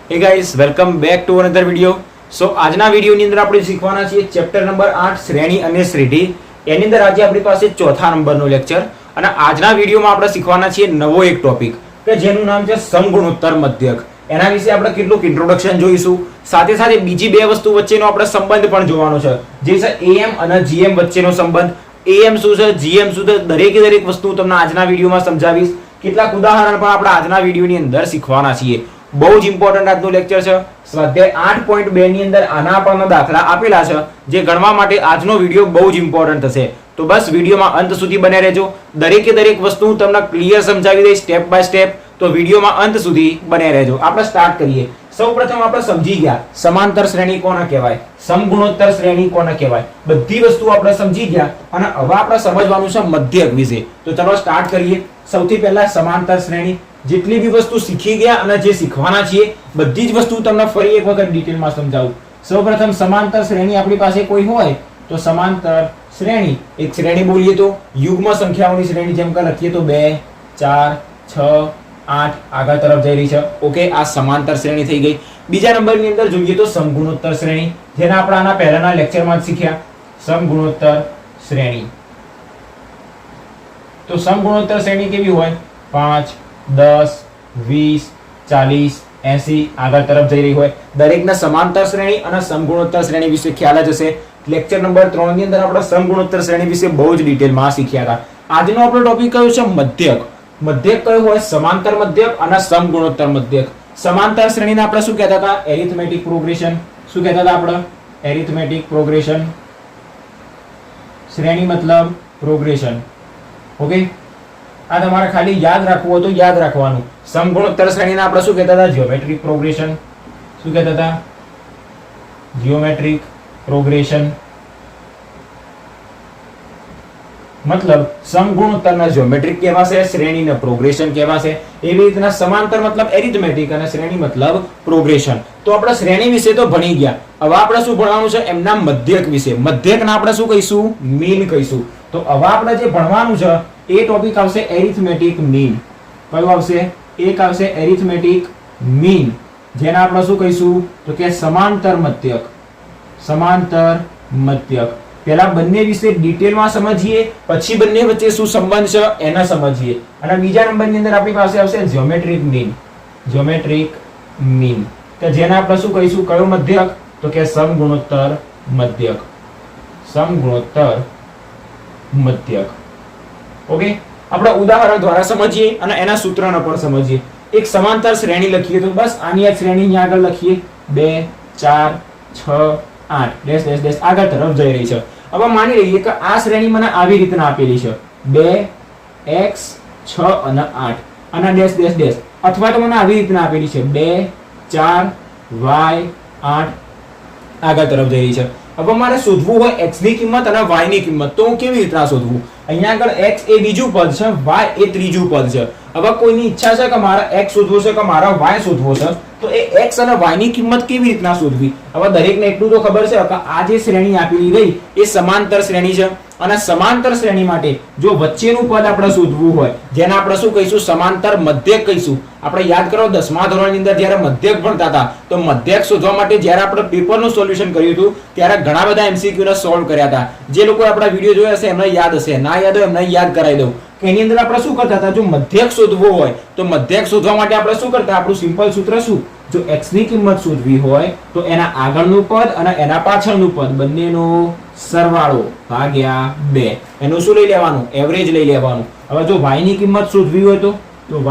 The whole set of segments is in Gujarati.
Hey guys, welcome back to another video. So આજના વિડિયોની અંદર આપણે શીખવાના છીએ ચેપ્ટર નંબર 8 શ્રેણી અને શ્રેઢી. એની અંદર આજે આપણી પાસે ચોથા નંબરનો લેક્ચર અને આજના વિડિયોમાં આપણે શીખવાના છીએ નવો એક ટોપિક કે જેનું નામ છે સમગુણોત્તર મધ્યક. એના વિશે આપણે કેટલુંક ઇન્ટ્રોડક્શન જોઈશું. સાથે સાથે બીજી બે વસ્તુ વચ્ચેનો આપણે સંબંધ પણ જોવાનો છે, જે છે AM અને GM વચ્ચેનો સંબંધ. AM શું છે, GM શું છે, દરેકે દરેક વસ્તુ તમને આજના વિડિયોમાં સમજાવીશ. કેટલાક ઉદાહરણ પણ આપણે આજના વિડિયોની અંદર શીખવાના છીએ. બહુ જ ઇમ્પોર્ટન્ટ આજનું લેક્ચર છે. સ્વાધ્યાય 8.2 ની અંદર આના આપણને દાખલા આપેલા છે જે ગણવા માટે આજનો વિડિયો બહુ જ ઇમ્પોર્ટન્ટ થશે. તો બસ વિડિયોમાં અંત સુધી બને રહેજો. દરેકે દરેક વસ્તુ હું તમને ક્લિયર સમજાવી દઈશ સ્ટેપ બાય સ્ટેપ. તો વિડિયોમાં અંત સુધી બને રહેજો. આપણે સ્ટાર્ટ કરીએ. સૌપ્રથમ આપણે સમજી ગયા સમાંતર શ્રેણી કોને કહેવાય, સમગુણોત્તર શ્રેણી કોને કહેવાય. બધી વસ્તુ આપણે સમજી ગયા અને હવે આપણે સમજવાનું છે મધ્યક વિશે. તો ચાલો સ્ટાર્ટ કરીએ. સૌથી પહેલા સમાંતર શ્રેણી. જેટલી બી વસ્તુ શીખી ગયા અને જે શીખવાના છીએ બધી જ વસ્તુ તમને ફરી એક વખત ડિટેલમાં સમજાવું. સૌપ્રથમ સમાંતર શ્રેણી આપણી પાસે કોઈ હોય તો સમાંતર શ્રેણી, એક શ્રેણી બોલીએ તો યુગ્મ સંખ્યાઓની શ્રેણી, જેમ કે લખીએ તો 2 4 6 8 આગળ તરફ જઈ રહી છે. ઓકે, આ સમાંતર શ્રેણી થઈ ગઈ. બીજા નંબરની અંદર જોઈએ તો સમગુણોત્તર શ્રેણી, જેને આપણે આના પહેલાના લેક્ચરમાં જ શીખ્યા. સમગુણોત્તર શ્રેણી. તો સમગુણોત્તર શ્રેણી કેવી હોય? 5 10 20 40 80 આગળ તરફ જઈ રહી હોય. દરેકના સમાંતર શ્રેણી અને સમગુણોત્તર શ્રેણી વિશે ખ્યાલ જ હશે. લેક્ચર નંબર 3 ની અંદર આપણે સમગુણોત્તર શ્રેણી વિશે બહુ જ ડિટેલમાં શીખ્યા હતા. આજનો આપણો ટોપિક કયો છે? મધ્યક. મધ્યક કયો હોય? સમાંતર મધ્યક અને સમગુણોત્તર મધ્યક. સમાંતર શ્રેણીને આપણે શું કહેતા હતા? Arithmetic progression. શું કહેતા હતા આપણે? Arithmetic progression. શ્રેણી મતલબ પ્રોગ્રેશન. ઓકે, આ તમારે ખાલી યાદ રાખવું હોય તો યાદ રાખવાનું. સમગુણોત્તર શ્રેણીને આપણે શું કહેતા હતા? Geometric progression. શું કહેતા હતા? Geometric progression. મતલબ સમગુણોત્તરના જીઓમેટ્રિક કહેવાશે, શ્રેણીને પ્રોગ્રેશન કહેવાશે. એવી રીતના સમાંતર મતલબ એરિથમેટિક અને શ્રેણી મતલબ પ્રોગ્રેશન. તો આપણે શ્રેણી વિશે તો ભણી ગયા. હવે આપણે શું ભણવાનું છે? એમના મધ્યક વિશે. મધ્યકના આપણે શું કહીશું? મીન કહીશું. તો હવે આપણે જે ભણવાનું છે એ ટોપિક આવશે એરિથમેટિક મીન. કયું આવશે? એક આવશે એરિથમેટિક મીન, જેને આપણે શું કહીશું? તો કે સમાંતર મધ્યક. સમાંતર મધ્યક. પહેલા બંને વિશે ડિટેલમાં સમજીએ, પછી બંને વચ્ચે શું સંબંધ છે એને સમજીએ. અને બીજા નંબરની અંદર આપણી પાસે આવશે જીઓમેટ્રિક મીન. જીઓમેટ્રિક મીન કે જેને આપણે શું કહીશું? કયો મધ્યક? તો કે સમગુણોત્તર મધ્યક. સમગુણોત્તર મધ્યક. ઓકે, આપણે ઉદાહરણ દ્વારા સમજીએ અને એના સૂત્રને પણ સમજીએ. એક સમાંતર શ્રેણી લખીએ તો બસ આની આ શ્રેણી અહીંયા આગળ લખીએ. 2 4 6 8 ડેશ ડેશ ડેશ આગળ તરફ જઈ રહી છે. હવે માની લઈએ કે આ શ્રેણી મને આવી રીતના આપેલી છે 2 x 6 અને 8 અને ડેશ ડેશ ડેશ, અથવા તો મને આવી રીતના આપેલી છે 2 4 y 8 આગળ તરફ જઈ રહી છે. હવે મારે શોધવું હોય x ની કિંમત અને y ની કિંમત, તો હું કેવી રીતના શોધવું? અહીંયા આગળ x એ બીજું પદ છે, y એ ત્રીજું પદ છે. હવે કોઈની ઈચ્છા છે કે મારા x શોધવો છે કે મારા y શોધવો છે, તો એ x અને y ની કિંમત કેવી રીતના શોધવી? હવે દરેકને એટલું તો ખબર છે કે આ જે શ્રેણી આપેલી રહી એ સમાંતર શ્રેણી છે અને સમાંતર શ્રેણી માટે જો વચ્ચેનું પદ આપણે શોધવું હોય, જેને આપણે શું કહીશું? સમાંતર મધ્યક કહીશું. આપણે યાદ કરો 10મા ધોરણની અંદર જ્યારે મધ્યક ભણતા હતા તો મધ્યક શોધવા માટે જ્યારે આપણે પેપરનું સોલ્યુશન કર્યું હતું ત્યારે ઘણા બધા MCQ ને સોલ્વ કર્યા હતા. જે લોકો આપણા વિડીયો જોયા હશે એમને યાદ હશે, ના યાદ હોય એમને યાદ કરાવી દઉં. એની અંદર આપણે શું કરતા હતા? જો મધ્યક શોધવો હોય તો મધ્યક શોધવા માટે આપણે શું કરતા? આપણું સિમ્પલ સૂત્ર શું? જો x ની કિંમત શોધવી હોય તો એના આગળનું પદ અને એના પાછળનું પદ બંનેનો સરવાળો ભાગ્યા 2. એનું શું લઈ લેવાનું? એવરેજ લઈ લેવાનું. હવે જો y ની કિંમત શોધવી હોય તો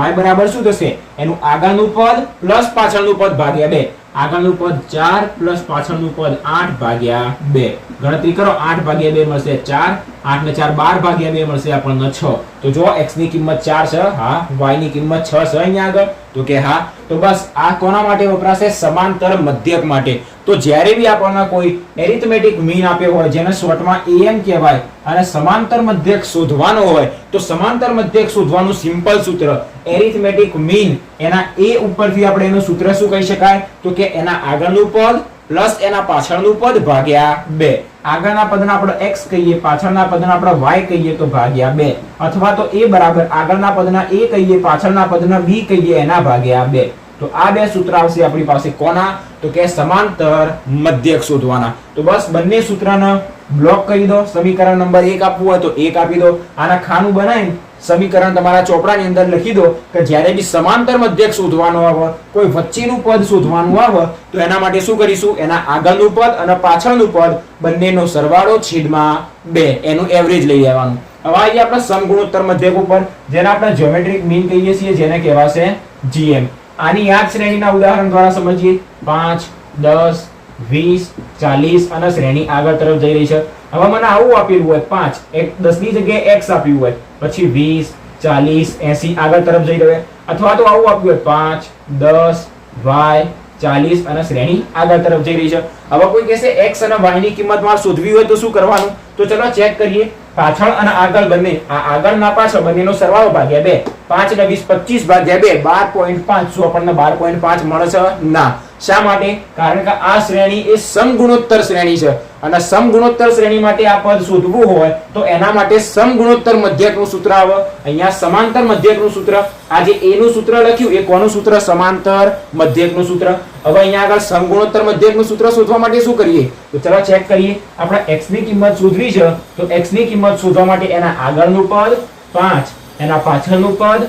y બરાબર શું થશે? એનું આગળનું પદ પ્લસ પાછળનું પદ ભાગ્યા 2. આગળનું પદ 4 પ્લસ પાછળનું પદ 8 ભાગ્યા 2. ગણતરી કરો. 8 ભાગ્યા 2 મળશે 4, 8 ને 4 12 ભાગ્યા 2 મળશે આપણને 6. તો જો x ની કિંમત 4 છે, હા, y ની કિંમત 6 છે અહીંયા આગળ, તો કે હા. તો બસ આ કોના માટે વપરાશે? સમાંતર મધ્યક માટે. તો જ્યારે બી આપણને કોઈ એરિથમેટિક મીન આપ્યો હોય જેને શોર્ટમાં AM કહેવાય અને સમાંતર મધ્યક શોધવાનો હોય તો સમાંતર મધ્યક શોધવાનું સિમ્પલ સૂત્ર એરિથમેટિક મીન. એના a ઉપરથી આપણે એનું સૂત્ર શું કહી શકાય? તો કે એના આગળનું પદ પ્લસ એના પાછળનું પદ ભાગ્યા 2. આગળના પદને આપણે x કહીએ, પાછળના પદને આપણે y કહીએ તો ભાગ્યા 2, અથવા તો a બરાબર આગળના પદના a કહીએ, પાછળના પદના b કહીએ એના ભાગ્યા 2. તો આ બે સૂત્ર આવશે આપણી પાસે કોના? તો કે સમાંતર મધ્યક શોધવાના. તો બસ બંને સૂત્રને બ્લોક કરી દો. સમીકરણ નંબર 1 આપવું હોય તો 1 આપી દો. આના ખાનું બનાવીને સમીકરણ તમારા ચોપડાની અંદર લખી દો કે જ્યારે બી સમાંતર મધ્યક શોધવાનો આવે, કોઈ વચ્ચેનું પદ શોધવાનું આવે તો એના માટે શું કરીશું? એના આગળનું પદ અને પાછળનું પદ બંનેનો સરવાળો છેદમાં 2 એનું એવરેજ લઈ લેવાનું. હવે આવીએ આપણે સમગુણોત્તર મધ્યક ઉપર, જેને આપણે જ્યોમેટ્રિક મીન કહીએ છીએ, જેને કહેવાશે GM. આની યાદ શ્રેણીના ઉદાહરણ દ્વારા સમજીએ. 5, 10, 20, 40 અને શ્રેણી આગળ તરફ જઈ રહી છે. હવે મને આવું આપેલું હોય 5, 10 ની જગ્યાએ x આપ્યું હોય, પછી 20, 40, 80 આગળ તરફ જઈ રહ્યો, અથવા તો આવું આપ્યું હોય 5, 10, y, 40 અને શ્રેણી આગળ તરફ જઈ રહી છે. હવે કોઈ કહેશે x અને y ની કિંમત મારે શોધવી હોય તો શું કરવાનું? તો ચલો ચેક કરીએ. પાછળ અને આગળ બંને, આ આગળ ના પાછળ બંનેનો સરવાળો ભાગ્યા 2. 5 ને 20 25 ભાગ્યા 2 12.5. શું આપણને 12.5 મળે છે? ના. શા માટે? કારણ કે આ શ્રેણી એ સમગુણોત્તર શ્રેણી છે અને સમગુણોત્તર શ્રેણી માટે આ પદ શોધવું હોય તો એના માટે સમગુણોત્તર મધ્યકનું સૂત્ર આવે. અહીંયા સમાંતર મધ્યકનું સૂત્ર, આ જે a નું સૂત્ર લખ્યું એ કોનું સૂત્ર? સમાંતર મધ્યકનું સૂત્ર. હવે અહીંયા આગળ સમગુણોત્તર મધ્યકનું સૂત્ર શોધવા માટે શું કરીએ? તો ચલો ચેક કરીએ. આપણે x ની કિંમત શોધવી છે તો x ની કિંમત શોધવા માટે એના આગળનું પદ 5, એના પાછળનું પદ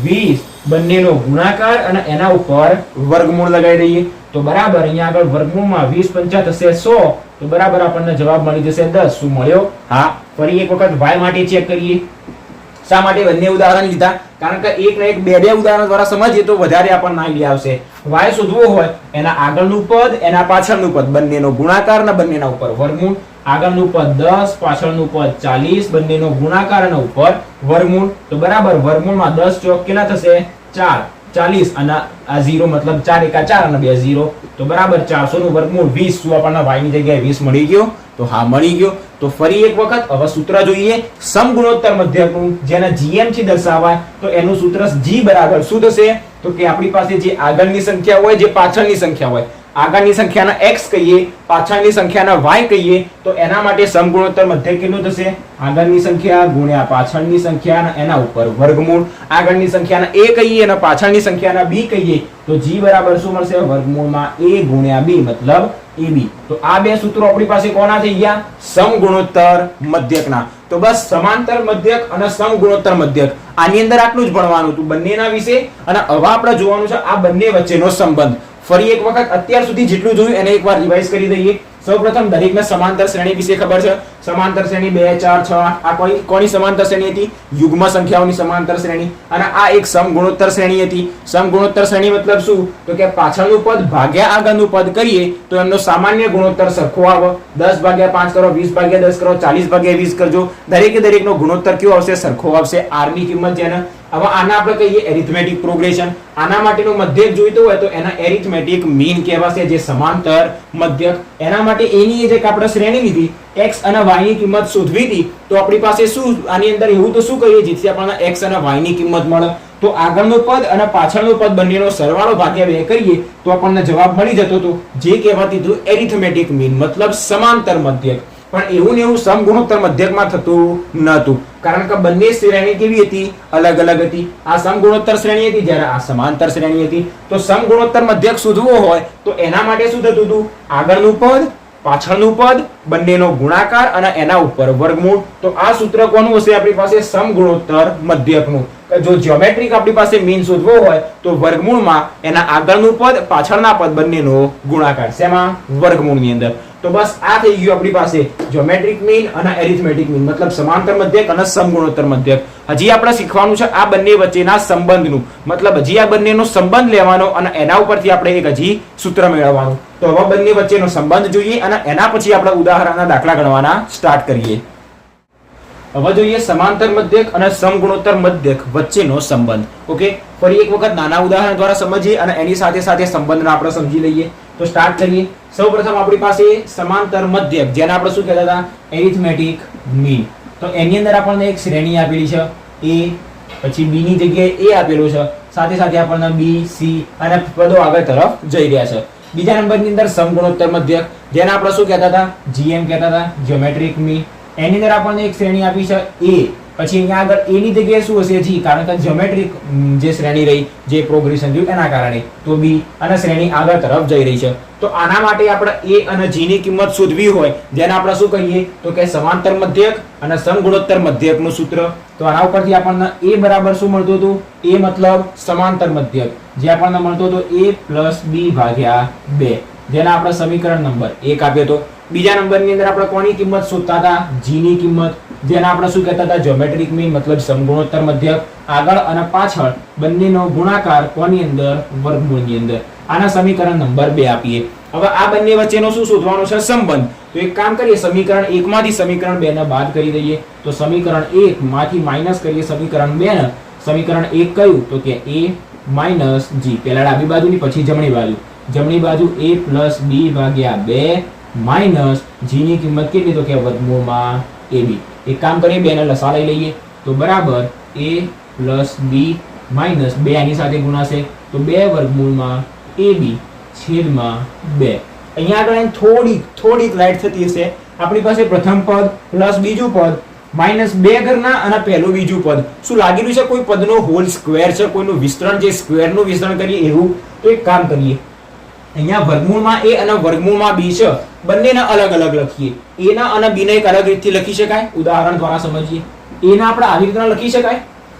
20 બંનેનો ગુણાકાર અને એના ઉપર વર્ગમૂળ લગાવી દઈએ. તો બરાબર અહીંયા આગળ વર્ગમૂળમાં 20 5 થશે 100. તો બરાબર આપણને જવાબ મળી જશે 10. શું મળ્યો? હા. ફરી એક વખત y માટે ચેક કરીએ. શા માટે બંને ઉદાહરણ લીધા? કારણ કે એક ને એક બે ઉદાહરણ દ્વારા સમજીએ તો વધારે આપણને આઈડિયા આવશે. y શોધવો હોય એના આગળનું પદ, એના પાછળનું પદ બંનેનો ગુણાકાર અને બંનેના ઉપર વર્ગમૂળ. આગળનું પદ 10, પાછળનું પદ 40, બંનેનો ગુણાકાર અને ઉપર વર્ગમૂળ. તો બરાબર વર્ગમૂળમાં 10 ચોક કેટલા થશે? 4, 40 અને આ 0 મતલબ 4 એકા 4 અને 2 0. તો બરાબર 400 નું વર્ગમૂળ 20. શું આપણને y ની જગ્યાએ 20 મળી ગયો? તો હા મળી ગયો. તો ફરી એક વખત હવે સૂત્ર જોઈએ સમગુણોત્તર મધ્યકનું, જેને GM થી દર્શાવાય. તો એનું સૂત્ર G બરાબર શું થશે? તો કે આપણી પાસે જે આગળની સંખ્યા હોય, જે પાછળની સંખ્યા હોય, આગળની સંખ્યાના x કહીએ, પાછળની સંખ્યાના y કહીએ, તો એના માટે સમગુણોત્તર મધ્યક કેટલું થશે? આગળની સંખ્યા ગુણ્યા પાછળની સંખ્યા અને એના ઉપર વર્ગમૂળ. આગળની સંખ્યાના a કહીએ અને પાછળની સંખ્યાના b કહીએ તો g બરાબર શું મળશે? વર્ગમૂળમાં a ગુણ્યા b મતલબ ab. તો આ બે સૂત્રો આપણી પાસે કોના થઈ ગયા? સમગુણોત્તર મધ્યકના. તો બસ સમાંતર મધ્યક અને સમગુણોત્તર મધ્યક, આની અંદર આટલું જ ભણવાનું હતું બંનેના વિશે. અને હવે આપણે જોવાનું છે આ બંને વચ્ચેનો સંબંધ. ફરી એક વખત અત્યાર સુધી જેટલું જોયું એને એકવાર રિવાઇઝ કરી દઈએ. સૌપ્રથમ દરેકને સમાંતર શ્રેણી વિશે ખબર છે. સમાંતર શ્રેણી 2, 4, 6 આ કોની સમાંતર શ્રેણી હતી? યુગ્મ સંખ્યાઓની સમાંતર શ્રેણી. અને આ એક સમગુણોત્તર શ્રેણી હતી. સમગુણોત્તર શ્રેણી મતલબ શું? તો કે પાછળનું પદ ભાગ્યા આગળનું પદ કરીએ તો એમનો સામાન્ય ગુણોત્તર સરખો આવે. 10 ભાગ્યા 5 કરો, 20 ભાગ્યા 10 કરો, 40 ભાગ્યા 20 કરજો. દરેકે દરેકનો ગુણોત્તર કેવો આવશે? સરખો આવશે. r ની કિંમત જેને હવે આના આપણે કહીએ એરિથમેટિક પ્રોગ્રેશન. આના માટેનું મધ્યક જોઈતો હોય તો એના એરિથમેટિક મીન કહેવાશે, જે સમાંતર મધ્યક. એના માટે એની જે આપણે શ્રેણી લીધી, x અને y ની કિંમત શોધવી હતી, તો આપણી પાસે શું આની અંદર એવું તો શું કહીએ જેથી આપણને x અને y ની કિંમત મળે? તો આગળનું પદ અને પાછળનું પદ બંનેનો સરવાળો ભાગ્યા 2 કરીએ તો આપણને જવાબ મળી જતો હતો, જે કહેવાતું હતું એરિથમેટિક મીન મતલબ સમાંતર મધ્યક. પણ એવું ને એવું સમગુણોત્તર મધ્યકમાં થતું નહોતું, કારણ કે બંને શ્રેણી કેવી હતી? અલગ અલગ હતી. આ સમગુણોત્તર શ્રેણી હતી જ્યારે આ સમાંતર શ્રેણી હતી. તો સમગુણોત્તર મધ્યક શોધવો હોય તો એના માટે શું થતું હતું? આગળનું પદ, પાછળનું પદ બંનેનો ગુણાકાર અને એના ઉપર વર્ગમૂળ. તો આ સૂત્ર કોનું હશે આપણી પાસે? સમગુણોત્તર મધ્યકનું. જો જ્યોમેટ્રિક આપણી પાસે મીન શોધવો હોય તો વર્ગમૂળમાં એના આગળનું પદ, પાછળના પદ બંનેનો ગુણાકાર. શેમાં? વર્ગમૂળની અંદર. તો બસ આ થઈ ગયું આપણી પાસે જ્યોમેટ્રિક મીન અને એરિથમેટિક મીન મતલબ સમાંતર મધ્યક અને સમગુણોત્તર મધ્યક. હજી આપણે શીખવાનું છે આ બંને વચ્ચેના સંબંધનું, મતલબ હજી આ બંનેનો સંબંધ લેવાનો અને એના ઉપરથી આપણે એક હજી સૂત્ર મેળવવાનું. તો હવે બંને વચ્ચેનો સંબંધ જોઈએ અને એના પછી આપણે ઉદાહરણના દાખલા ગણવાના સ્ટાર્ટ કરીએ. હવે જોઈએ સમાંતર મધ્યક અને સમગુણોત્તર મધ્યક વચ્ચેનો સંબંધ. ઓકે, ફરી એક વખત નાના ઉદાહરણ દ્વારા સમજીએ અને એની સાથે સાથે સંબંધને આપણે સમજી લઈએ. તો સ્ટાર્ટ કરીએ. સૌપ્રથમ આપણી પાસે સમાંતર મધ્યક, જેને આપણે શું કહેતા હતા? Arithmetic mean. તો એની અંદર આપણને એક શ્રેણી આપેલી છે a, પછી b ની જગ્યાએ a આપેલું છે, સાથે સાથે આપણને b, c અને પદો આગળ તરફ જઈ રહ્યા છે. બીજા નંબરની અંદર સમગુણોત્તર મધ્યક, જેને આપણે શું કહેતા હતા? GM કહેતા હતા, જ્યોમેટ્રિક મીન. એની અંદર આપણને એક શ્રેણી આપી છે a, પછી અહીંયા આગળ a ની જગ્યાએ શું હશે g, કારણ કે જ્યોમેટ્રિક જે શ્રેણી રહી, જે પ્રોગ્રેશન થયું એના કારણે, તો b અને શ્રેણી આગળ તરફ જઈ રહી છે. તો આના માટે આપણે a અને g ની કિંમત શોધવી હોય, જેને આપણે શું કહીએ તો કે સમાંતર મધ્યક અને સમગુણોત્તર મધ્યકનું સૂત્ર. તો આના ઉપરથી આપણને a બરાબર શું મળતું હતું, a મતલબ સમાંતર મધ્યક, જે આપણને મળતો હતો a + b ભાગ્યા 2, જેના આપણે સમીકરણ નંબર 1 આપ્યો હતો. બીજા નંબરની અંદર આપણે કોની કિંમત શોધતા હતા, g ની કિંમત, જેને આપણે શું કહેતા હતા, જ્યોમેટ્રિક મીન મતલબ સમગુણોત્તર મધ્યક. આગળ અને પાછળ બંનેનો ગુણાકાર કોની અંદર, વર્ગમૂળની અંદર. આના સમીકરણ નંબર 2 આપીએ. હવે આ બંને વચ્ચેનો શું શોધવાનો છે, સંબંધ. તો એક કામ કરીએ, સમીકરણ 1 માંથી સમીકરણ 2 ને બાદ કરી દઈએ. તો સમીકરણ 1 માંથી માઈનસ કરીએ સમીકરણ 2 ને. સમીકરણ 1 કયું, તો કે a - g. પહેલા ડાબી બાજુની, પછી જમણી બાજુ. જમણી બાજુ a + b ભાગ્યા 2 માઈનસ g ની કિંમત કેટલી, તો કે વર્ગમૂળમાં ab. એક કામ કરીએ, 2 ને લસા લઈ લઈએ. તો બરાબર a + b માઈનસ 2 આની સાથે ગુણાશે, તો 2 વર્ગમૂળમાં ab છેદમાં 2. અહીંયા આગળ થોડીક લાઈટ થતી હશે. આપણી પાસે પ્રથમ પદ પ્લસ બીજું પદ માઈનસ 2 ઘરના અને પહેલું બીજું પદ. શું લાગી રહ્યું છે કોઈ પદનો હોલ સ્ક્વેર છે, કોઈનું વિસ્તરણ, જે સ્ક્વેરનું વિસ્તરણ કરીએ એવું? તો એક કામ કરીએ, અહીંયા વર્ગમૂળમાં a અને વર્ગમૂળમાં b છે, બંનેને અલગ અલગ લખીએ. a ના અને b ને એક અલગ રીતથી લખી શકાય. ઉદાહરણ દ્વારા સમજીએ. a ના આપણે આવી રીતના લખી શકાય.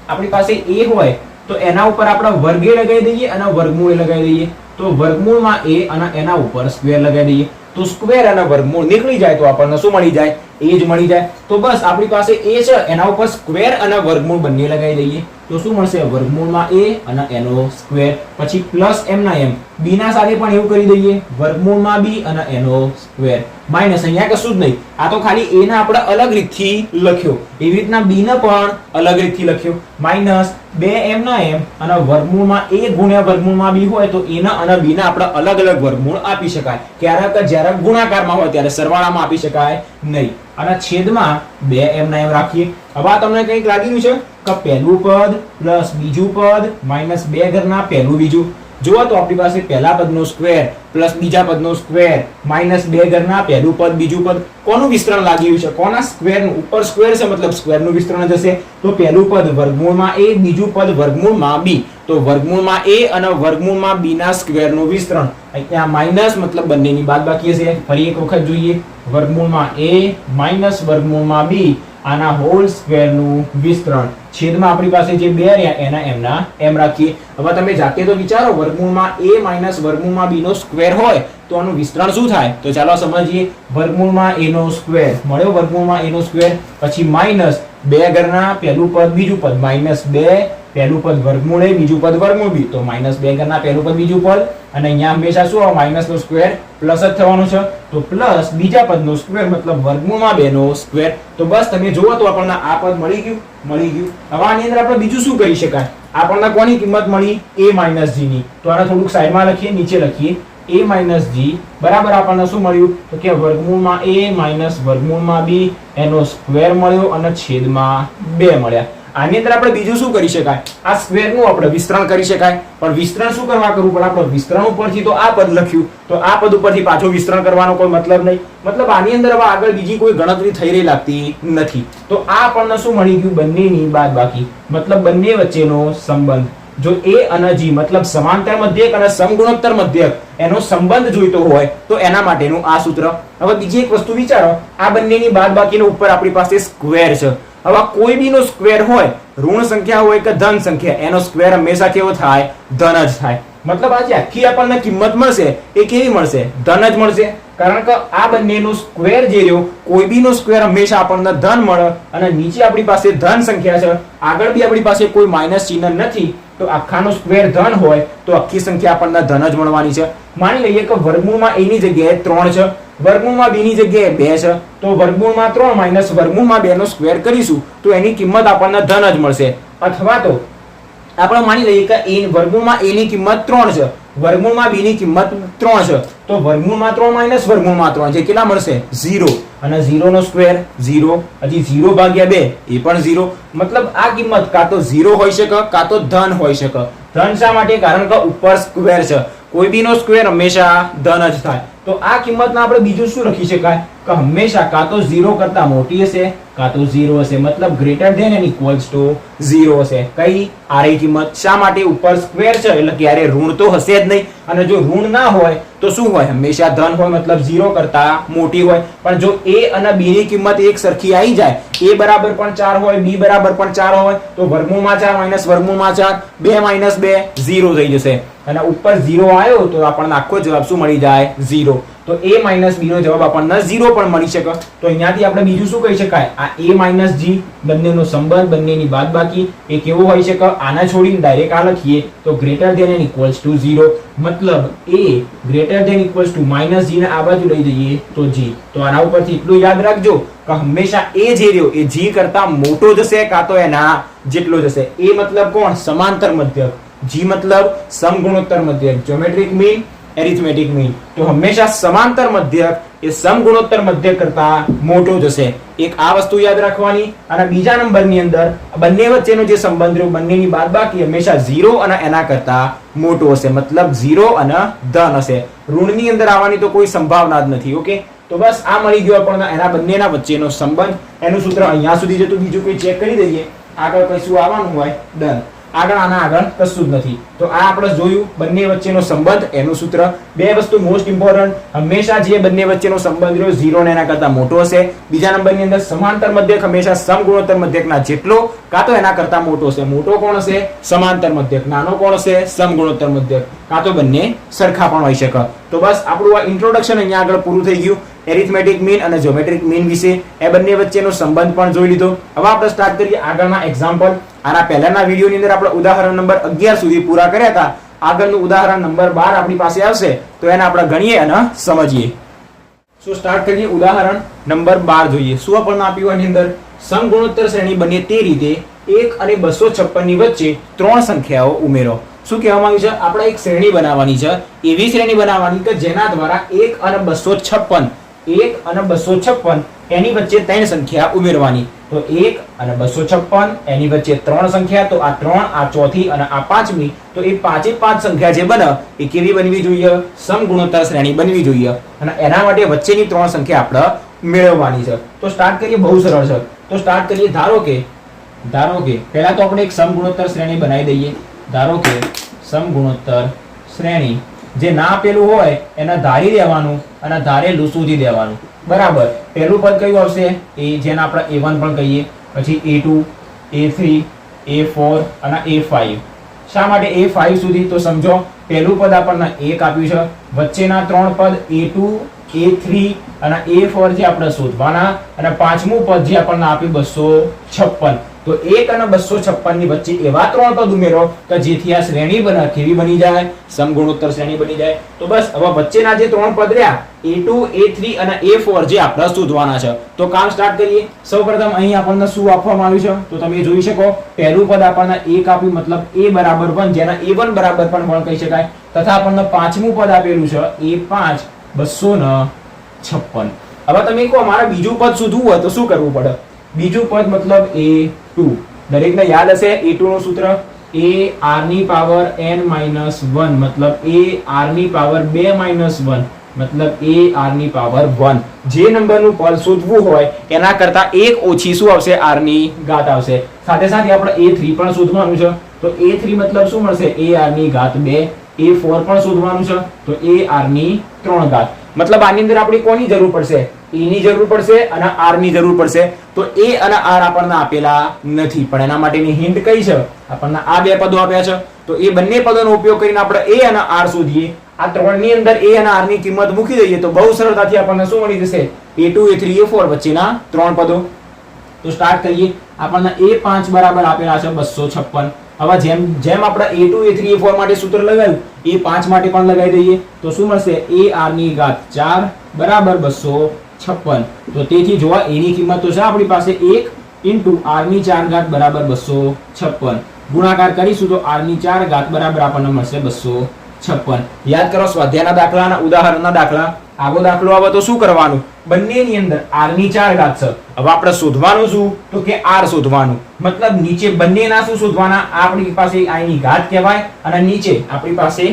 આપણી પાસે a હોય તો એના ઉપર આપણે વર્ગે લગાવી દઈએ અને વર્ગમૂળ લગાવી દઈએ. તો વર્ગમૂળમાં a અને એના ઉપર સ્ક્વેર લગાવી દઈએ. તો સ્ક્વેર અને વર્ગમૂળ નીકળી જાય તો આપણને શું મળી જાય, a જ મળી જાય. તો બસ આપણી પાસે a છે, એના ઉપર સ્ક્વેર અને વર્ગમૂળ બંને લગાવી દઈએ. તો શું મળશે, વર્ગમૂળમાં a અને એનો સ્ક્વેર. પછી પ્લસ m ના m, b ના સાથે પણ એવું કરી દઈએ, વર્ગમૂળમાં b અને એનો સ્ક્વેર. માઈનસ અહીંયા કશું જ નહીં, આ તો ખાલી a ને આપણે અલગ રીતથી લખ્યો. એવી રીતના b ને પણ અલગ રીતથી લખ્યો. માઈનસ 2m ના m અને વર્ગમૂળમાં a ગુણ્યા વર્ગમૂળમાં b હોય તો a ના અને b ના આપણે અલગ અલગ વર્ગમૂળ આપી શકાય. ક્યારેક જ્યારે ગુણાકારમાં હોય ત્યારે સરવાળામાં આપી શકાય નહીં. અને છેદમાં 2m ના m રાખીએ. હવે આ તમને કંઈક લાગી રહ્યું છે કે પહેલું પદ પ્લસ બીજું પદ માઈનસ 2 ઘરના પહેલું બીજું. જુઓ તો આપણી પાસે પહેલા પદનો સ્ક્વેર પ્લસ બીજા પદનો સ્ક્વેર માઈનસ 2 ઘરના પહેલું પદ બીજું પદ. કોનું વિસ્તરણ લાગી રહ્યું છે, કોના સ્ક્વેરનું? ઉપર સ્ક્વેર છે મતલબ સ્ક્વેરનું વિસ્તરણ જશે. તો પહેલું પદ વર્ગમૂળમાં a, બીજું પદ વર્ગમૂળમાં b. તો વર્ગમૂળમાં a અને વર્ગમૂળમાં b ના સ્ક્વેરનું વિસ્તરણ. અહીંયા માઈનસ મતલબ બંનેની બાદબાકી હશે. ફરી એક વખત જોઈએ, વર્ગમૂળમાં a માઈનસ વર્ગમૂળમાં b, આના હોલ સ્ક્વેરનું વિસ્તરણ. છેદમાં આપણી પાસે જે 2 રહ્યા એના m ના m રાખીએ. હવે તમે જાતે તો વિચારો, વર્ગમૂળમાં a માઈનસ વર્ગમૂળમાં b નો સ્ક્વેર હોય તો આનું વિસ્તરણ શું થાય? તો ચાલો સમજીએ. વર્ગમૂળમાં a નો સ્ક્વેર મળ્યો, વર્ગમૂળમાં a નો સ્ક્વેર. પછી માઈનસ 2 ઘરના પહેલું પદ બીજું પદ, માઈનસ 2 પહેલું પદ વર્ગમૂળ a, બીજું પદ વર્ગમૂળ b. તો માઈનસ 2 ઘરના પહેલું પદ બીજું પદ. અને અહીંયા હંમેશા શું આવે, માઈનસ નો સ્ક્વેર પ્લસ જ થવાનું છે. તો પ્લસ બીજા પદનો સ્ક્વેર મતલબ વર્ગમૂળમાં 2 નો સ્ક્વેર. તો બસ તમે જુઓ તો આપણને આ પદ મળી ગયું. હવે આની અંદર આપણે બીજું શું કરી શકાય? આપણને કોની કિંમત મળી, a - g ની. તો આને થોડુંક સાઈડમાં લખીએ, નીચે લખીએ, a - g બરાબર આપણને શું મળ્યું, તો કે વર્ગમૂળમાં a માઈનસ વર્ગમૂળમાં b એનો સ્ક્વેર મળ્યો અને છેદમાં 2 મળ્યા. આની અંદર આપણે બીજું શું કરી શકાય, આ સ્ક્વેરનું આપણે વિસ્તરણ કરી શકાય. પણ વિસ્તરણ શું કરવા કરવું પડે, આપણે વિસ્તરણ ઉપરથી તો આ પદ લખ્યું, તો આ પદ ઉપરથી પાછું વિસ્તરણ કરવાનો કોઈ મતલબ નહીં. મતલબ આની અંદર હવે આગળ બીજી કોઈ ગણતરી થઈ રહી લાગતી નથી. તો આ આપણને શું મળી ગયું, બંનેની બાદબાકી, મતલબ બંને વચ્ચેનો સંબંધ. જો a અને g મતલબ સમાંતર મધ્યક અને સમગુણોત્તર મધ્યક એનો સંબંધ જોઈતો હોય તો એના માટેનું આ સૂત્ર. હવે બીજી એક વસ્તુ વિચારો, આ બંનેની બાદબાકીનો ઉપર આપણી પાસે સ્ક્વેર છે. હવે કોઈ બી નો સ્ક્વેર હોય, ઋણ સંખ્યા હોય કે ધન સંખ્યા, એનો સ્ક્વેર હંમેશા કેવો થાય, ધન જ થાય. મતલબ આ જે આખી આપણને કિંમત મળશે એ કેવી મળશે, ધન જ મળશે. કારણ કે આ બંનેનો સ્ક્વેર જે રહ્યો, કોઈ બી નો સ્ક્વેર હંમેશા આપણને ધન મળે. અને નીચે આપણી પાસે ધન સંખ્યા છે, આગળ બી આપણી પાસે કોઈ માઈનસ ચિહ્ન નથી. તો આખાનો સ્ક્વેર ધન હોય તો આખી સંખ્યા આપણને ધન જ મળવાની છે. માની લઈએ કે વર્ગમૂળમાં a ની જગ્યાએ 3 છે, વર્ગમૂળમાં b ની જગ્યાએ 2 છે. તો વર્ગમૂળમાં 3 માઈનસ વર્ગમૂળમાં 2 નો સ્ક્વેર કરીશું તો એની કિંમત આપણને ધન જ મળશે. અથવા તો આપણે માની લઈએ કે વર્ગમૂળમાં a ની કિંમત 3 છે, વર્ગમૂળમાં b ની કિંમત 3 છે. તો વર્ગમૂળમાં 3 માઈનસ વર્ગમૂળમાં 3 જે કેટલા મળશે, 0. અને 0 નો સ્ક્વેર 0, હજી 0 ભાગ્યા 2 એ પણ 0. મતલબ આ કિંમત કાં તો 0 હોઈ શકે કાં તો ધન હોઈ શકે. ધન શા માટે, કારણ કે ઉપર સ્ક્વેર છે, કોઈ બી નો સ્ક્વેર હંમેશા ધન જ થાય. તો આ કિંમતના આપણે બીજું શું લખી શકાય કે હંમેશા કાં તો 0 કરતા મોટી હશે કાં તો 0 હશે, મતલબ greater than and equals to 0 હશે. કઈ આર કિંમત? શા માટે? ઉપર સ્ક્વેર છે એટલે ક્યારે ઋણ તો હશે જ નહીં, અને જો ઋણ ના હોય તો શું હોય? હંમેશા ધન હોય, મતલબ 0 કરતા મોટી હોય. પણ જો a અને b ની કિંમત એક સરખી આવી જાય, a બરાબર પણ 4 હોય, b બરાબર પણ 4 હોય, તો વર્ગમૂળમાં 4 માઈનસ વર્ગમૂળમાં 4, 2 માઈનસ 2 0 થઈ જશે. અને ઉપર 0 આવ્યો તો આપણને આખો જવાબ શું મળી જાય? 0. તો a માઈનસ b નો જવાબ આપણને 0 પણ મળી શકે. તો અહીંયાથી આપણે બીજું શું કહી શકાય? આ a માઈનસ g બંનેનો સંબંધ, બંનેની બાદબાકી એ કેવો હોઈ શકે? આના છોડીને ડાયરેક્ટ આ લખીએ તો greater than and equals to 0, મતલબ a greater than equals to minus g ને આ બાજુ લઈ જઈએ તો g. તો આના ઉપરથી એટલું યાદ રાખજો કે હંમેશા a જે રહ્યો એ g કરતા મોટો જશે કાં તો એના જેટલો જશે. a મતલબ કોણ? સમાંતર મધ્યક. g મતલબ સમગુણોત્તર મધ્યક, જ્યોમેટ્રિક મીન, એરિથમેટિક મીન. તો હંમેશા સમાંતર મધ્યક એ સમગુણોત્તર મધ્યક કરતા મોટો જશે. એક આ વસ્તુ યાદ રાખવાની. અને બીજા નંબરની અંદર બંને વચ્ચેનો જે સંબંધ રહ્યો, બંનેની બાદબાકી હંમેશા 0 અને એના કરતા મોટો હશે, મતલબ 0 અને ધન હશે. ઋણની અંદર આવવાની તો કોઈ સંભાવના જ નથી. ઓકે, તો બસ આ મળી ગયો આપણને એના બંનેના વચ્ચેનો સંબંધ. એનું સૂત્ર અહીંયા સુધી જતું, બીજું કોઈ ચેક કરી દઈએ. આગળ કઈ શું આવવાનું હોય? ડન. આગળ આના આગળ કશું જ નથી. તો આ આપણે જોયું બંને વચ્ચેનો સંબંધ, એનું સૂત્ર. બે વસ્તુ મોસ્ટ ઇમ્પોર્ટન્ટ, હંમેશા જે બંને વચ્ચેનો સંબંધ રહ્યો 0 ને એના કરતા મોટો હશે. બીજા નંબરની અંદર સમાંતર મધ્યક હંમેશા સમગુણોત્તર મધ્યકના જેટલો કાં તો એના કરતા મોટો હશે. મોટો કોણ હશે? સમાંતર મધ્યક. નાનો કોણ હશે? સમગુણોત્તર મધ્યક. કાં તો બંને સરખા પણ હોઈ શકે. તો બસ આપણું આ ઇન્ટ્રોડક્શન અહીંયા આગળ પૂરું થઈ ગયું. એરિથમેટિક મીન અને જ્યોમેટ્રિક મીન વિશે એ બંને વચ્ચેનો સંબંધ પણ જોઈ લીધો. હવે આપણે સ્ટાર્ટ કરીએ આગળના એક્ઝામ્પલ. આના પહેલાના વિડીયોની અંદર આપણે ઉદાહરણ નંબર 11 સુધી પૂરા કર્યા હતા. આગળનું ઉદાહરણ નંબર 12 આપણી પાસે આવશે તો એને આપણે ગણીએ અને સમજીએ. સો સ્ટાર્ટ કરીએ. ઉદાહરણ નંબર 12 જોઈએ. શું આપણને આપ્યું આની અંદર? સમગુણોત્તર શ્રેણી બને તે રીતે 1 અને 256 ની વચ્ચે 3 સંખ્યાઓ ઉમેરો. શું કહેવામાં આવ્યું છે? આપણે એક શ્રેણી બનાવવાની છે. એવી શ્રેણી બનાવવાની કે જેના દ્વારા 1 અને 256 એની વચ્ચે 3 સંખ્યા ઉમેરવાની. તો 1 અને 256 એની વચ્ચે 3 સંખ્યા, તો આ 3, આ ચોથી અને આ પાંચમી. તો એ પાંચે 5 સંખ્યા જે બને એ કેવી બનવી જોઈએ? સમગુણોત્તર શ્રેણી બનવી જોઈએ. અને એના માટે વચ્ચેની 3 સંખ્યા આપણે મેળવવાની છે. તો સ્ટાર્ટ કરીએ. બહુ સરળ છે. તો સ્ટાર્ટ કરીએ. ધારો કે પહેલા તો આપણે એક સમગુણોત્તર શ્રેણી બનાવી દઈએ. ધારો કે સમગુણોત્તર શ્રેણી જે ના આપેલું હોય એને ધારી દેવાનું અને ધારેલું શોધી દેવાનું. બરાબર. પહેલું પદ કયું આવશે? એ, જેને આપણે a1 પણ કહીએ. પછી a2, a3, a4 અને a5. શા માટે a5 સુધી? તો સમજો પહેલું પદ આપણને 1 આપ્યું છે, વચ્ચેના 3 પદ a2, a3 અને a4 જે આપણે શોધવાના, અને પાંચમું પદ જે આપણને આપ્યું 256. તો 1 અને 256 ની વચ્ચે એવા 3 પદ ઉમેરો કે જેથી આ શ્રેણી બને કેવી બની જાય? સમગુણોત્તર શ્રેણી બની જાય. તો બસ હવે વચ્ચેના જે 3 પદ રહ્યા a2, a3 અને a4 જે આપણે શોધવાના છે. તો કામ સ્ટાર્ટ કરીએ. સૌપ્રથમ અહીં આપણને શું આપવામાં આવ્યું છે? તો તમે જોઈ શકો પહેલું પદ આપણને 1 આપ્યું, મતલબ a બરાબર 1, જેના a1 બરાબર પણ 1 કહી શકાય. તથા આપણને પાંચમું પદ આપેલું છે a5 256. હવે તમે કહો મારે બીજું પદ શોધવું હોય તો શું કરવું પડે? બીજું પદ મતલબ a2. દરેકને યાદ હશે a2 નું સૂત્ર a r ની પાવર n minus 1, મતલબ a r ની પાવર 2 minus 1, મતલબ a r ની પાવર 1. જે નંબરનું પદ શોધવું હોય એના કરતા એક ઓછી શું આવશે? r ની ઘાત આવશે. સાથે સાથે આપણે a3 પણ શોધવાનું છે. તો a3 મતલબ શું મળશે? a r ની ઘાત 2. a4 પણ શોધવાનું છે. તો a r ની 3 ઘાત. મતલબ આની અંદર આપણી કોની જરૂર પડશે? e ની જરૂર પડશે અને r ની જરૂર પડશે. તો a અને r આપણને આપેલા નથી, પણ એના માટેની હિન્ટ કઈ છે? આપણને આ બે પદો આપ્યા છે. તો એ બંને પદોનો ઉપયોગ કરીને આપણે a અને r શોધીએ. આ ત્રણની અંદર a અને r ની કિંમત મૂકી દઈએ તો બહુ સરળતાથી આપણને શું મળી જશે? a2, a3, a4 વચ્ચેના 3 પદો. તો સ્ટાર્ટ કરીએ. આપણને a5 બરાબર આપેલા છે 256. હવે જેમ આપણે a2, a3, a4 માટે સૂત્ર લગાવ્યું a5 માટે પણ લગાવી દઈએ. તો શું મળશે? a r ની ઘાત 4 બરાબર 256. તો તેથી જોવા a ની કિંમત તો છે આપણી પાસે 1 * r ની 4 ઘાત બરાબર 256. ગુણાકાર કરીશું તો r ની 4 ઘાત બરાબર આપણને મળશે 256. યાદ કરો સ્વાધ્યાયના દાખલાના ઉદાહરણના દાખલા. આગો દાખલો આવે તો શું કરવાનું? બંનેની અંદર r ની 4 ઘાત છે. હવે આપણે શોધવાનું શું? તો કે r શોધવાનું. મતલબ નીચે બંનેના શું શોધવાના? આપણી પાસે i ની ઘાત કહેવાય અને નીચે આપણી પાસે